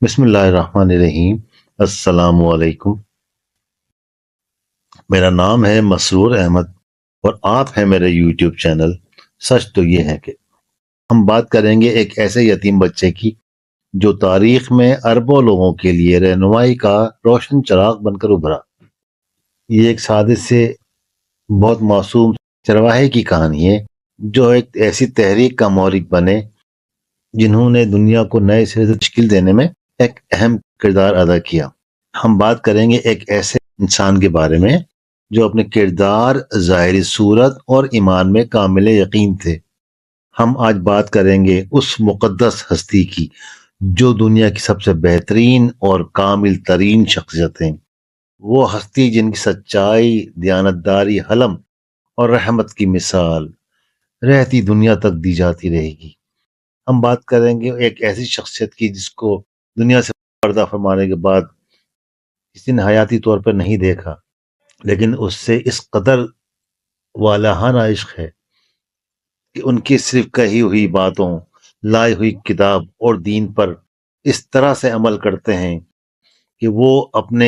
بسم اللہ الرحمن الرحیم۔ السلام علیکم۔ میرا نام ہے مسرور احمد اور آپ ہیں میرے یوٹیوب چینل سچ تو یہ ہے کہ ہم بات کریں گے ایک ایسے یتیم بچے کی جو تاریخ میں اربوں لوگوں کے لیے رہنمائی کا روشن چراغ بن کر ابھرا۔ یہ ایک سادے سے بہت معصوم چرواہے کی کہانی ہے جو ایک ایسی تحریک کا محرک بنے جنہوں نے دنیا کو نئے سرے سے تشکیل دینے میں ایک اہم کردار ادا کیا۔ ہم بات کریں گے ایک ایسے انسان کے بارے میں جو اپنے کردار، ظاہری صورت اور ایمان میں کامل یقین تھے۔ ہم آج بات کریں گے اس مقدس ہستی کی جو دنیا کی سب سے بہترین اور کامل ترین شخصیت ہیں، وہ ہستی جن کی سچائی، دیانتداری، حلم اور رحمت کی مثال رہتی دنیا تک دی جاتی رہے گی۔ ہم بات کریں گے ایک ایسی شخصیت کی جس کو دنیا سے پردہ فرمانے کے بعد کسی نے حیاتی طور پر نہیں دیکھا، لیکن اس سے اس قدر والہانہ عشق ہے کہ ان کی صرف کہی ہوئی باتوں، لائی ہوئی کتاب اور دین پر اس طرح سے عمل کرتے ہیں کہ وہ اپنے